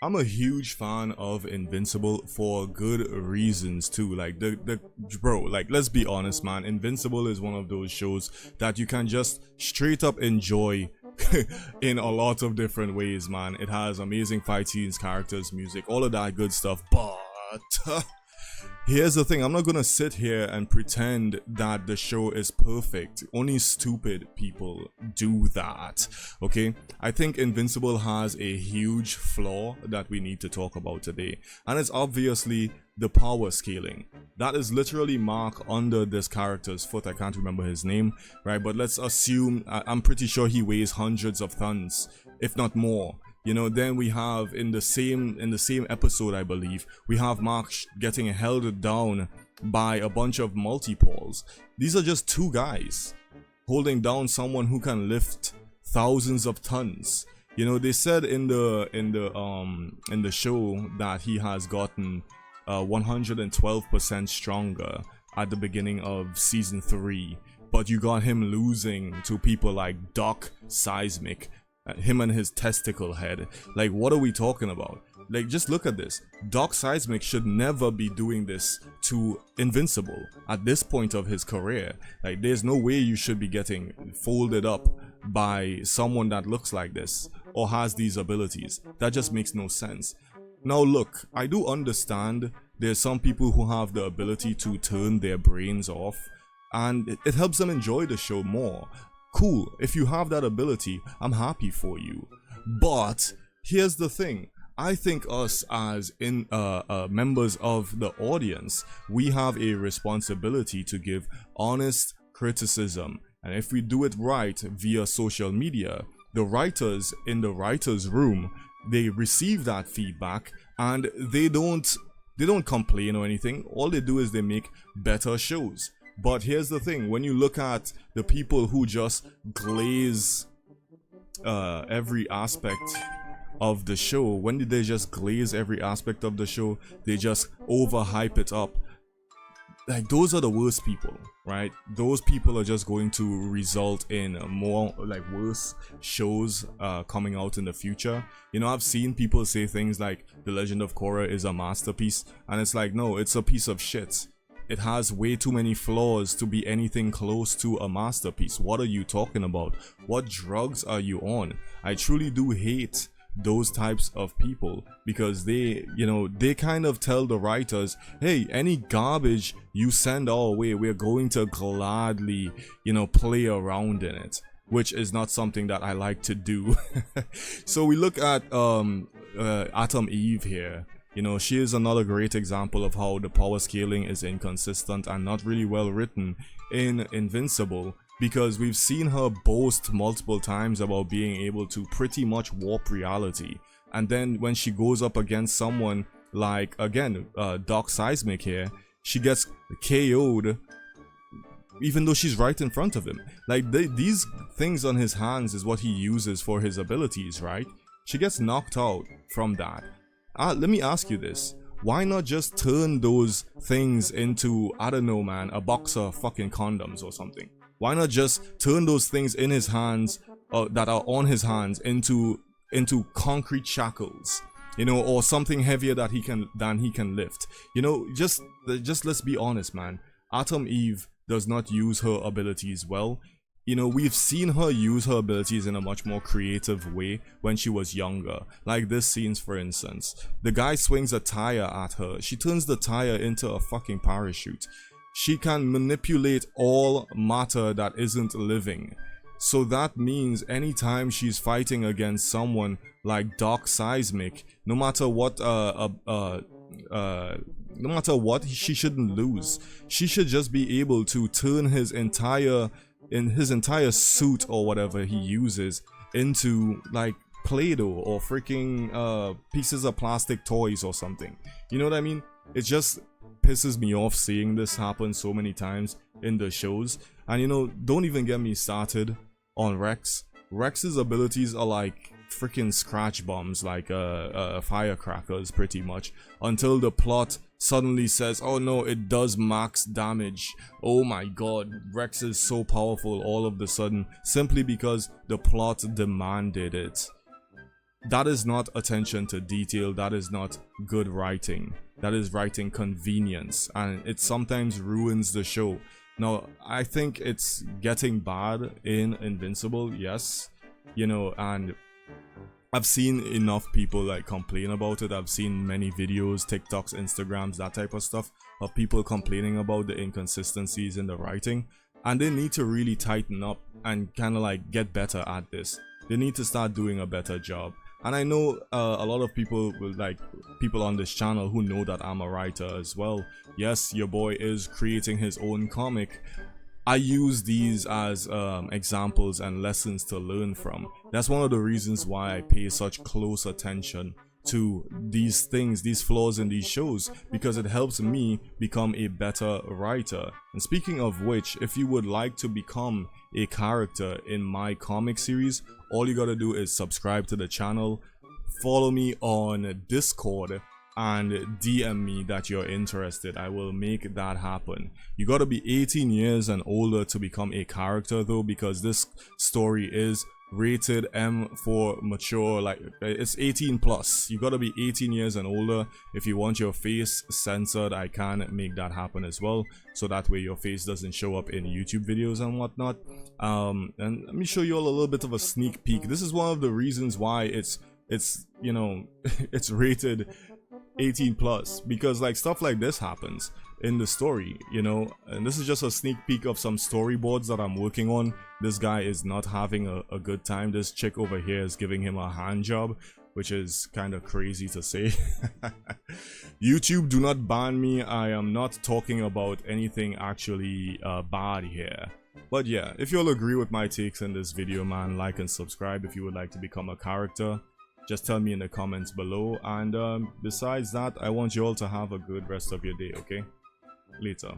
I'm a huge fan of Invincible for good reasons too. Like the bro, like let's be honest, man. Invincible is one of those shows that you can just straight up enjoy in a lot of different ways, man. It has amazing fight scenes, characters, music, all of that good stuff. But here's the thing, I'm not gonna sit here and pretend that the show is perfect. Only stupid people do that, okay? I think Invincible has a huge flaw that we need to talk about today, and it's obviously the power scaling. That is literally Mark under this character's foot. I can't remember his name, right? But let's assume, I'm pretty sure he weighs hundreds of tons, if not more. You know, then we have in the same episode, I believe, we have Mark getting held down by a bunch of multiples. These are just two guys holding down someone who can lift thousands of tons. You know, they said in the show that he has gotten 112% stronger at the beginning of season 3, but you got him losing to people like Doc Seismic, him and his testicle head. Like, what are we talking about? Like, just look at this. Doc Seismic should never be doing this to Invincible at this point of his career. Like, there's no way you should be getting folded up by someone that looks like this or has these abilities. That just makes no sense. Now look, I do understand there's some people who have the ability to turn their brains off, and it helps them enjoy the show more. Cool, if you have that ability, I'm happy for you. But here's the thing, I think us as members of the audience, we have a responsibility to give honest criticism, and if we do it right via social media, the writers in the writers' room, they receive that feedback and they don't complain or anything. All they do is they make better shows. But here's the thing, when you look at the people who just glaze every aspect of the show, when did they just glaze every aspect of the show? They just overhype it up. Like, those are the worst people, right? Those people are just going to result in more, like, worse shows coming out in the future. You know, I've seen people say things like The Legend of Korra is a masterpiece, and it's like, no, it's a piece of shit. It has way too many flaws to be anything close to a masterpiece. What are you talking about? What drugs are you on? I truly do hate those types of people, because they, you know, they kind of tell the writers, hey, any garbage you send our way, we're going to gladly, you know, play around in it, which is not something that I like to do. So we look at Atom Eve here. You know, she is another great example of how the power scaling is inconsistent and not really well written in Invincible, because we've seen her boast multiple times about being able to pretty much warp reality, and then when she goes up against someone like, again, Doc Seismic here, she gets KO'd even though she's right in front of him. Like, these things on his hands is what he uses for his abilities, right? She gets knocked out from that. Let me ask you this. Why not just turn those things into, I don't know, man, a box of fucking condoms or something? Why not just turn those things in his hands, that are on his hands, into concrete shackles, you know, or something heavier that he can lift? You know, just let's be honest, man. Atom Eve does not use her abilities well. You know, we've seen her use her abilities in a much more creative way when she was younger. Like this scenes, for instance. The guy swings a tire at her. She turns the tire into a fucking parachute. She can manipulate all matter that isn't living. So that means anytime she's fighting against someone like Doc Seismic, no matter what she shouldn't lose. She should just be able to turn his entire suit or whatever he uses into like Play-Doh or freaking pieces of plastic toys or something. You know what I mean? It just pisses me off seeing this happen so many times in the shows. And you know, don't even get me started on Rex. Rex's abilities are like freaking scratch bombs, like firecrackers pretty much, until the plot suddenly says, oh no, it does max damage. Oh my god, Rex is so powerful all of the sudden, simply because the plot demanded it. that is not attention to detail, that is not good writing, that is writing convenience, and it sometimes ruins the show. Now, I think it's getting bad in Invincible, yes, you know, and I've seen enough people like complain about it. I've seen many videos, TikToks, Instagrams, that type of stuff, of people complaining about the inconsistencies in the writing, and they need to really tighten up and kind of like get better at this. They need to start doing a better job. And I know a lot of people, like people on this channel, who know that I'm a writer as well. Yes, your boy is creating his own comic. I use these as examples and lessons to learn from. That's one of the reasons why I pay such close attention to these things, these flaws in these shows, because it helps me become a better writer. And speaking of which, if you would like to become a character in my comic series, all you gotta do is subscribe to the channel, follow me on Discord, and DM me that you're interested. I will make that happen. You gotta be 18 years and older to become a character though, because this story is rated M for mature, like it's 18 plus. You gotta be 18 years and older. If you want your face censored, I can make that happen as well, so that way your face doesn't show up in YouTube videos and whatnot. And let me show you all a little bit of a sneak peek. This is one of the reasons why it's you know it's rated 18 plus, because like stuff like this happens in the story, you know. And this is just a sneak peek of some storyboards that I'm working on. This guy is not having a good time. This chick over here is giving him a hand job, which is kind of crazy to say. YouTube, do not ban me. I am not talking about anything actually bad here. But yeah, if you all agree with my takes in this video, man, like and subscribe if you would like to become a character. Just tell me in the comments below, and besides that, I want you all to have a good rest of your day, okay? Later.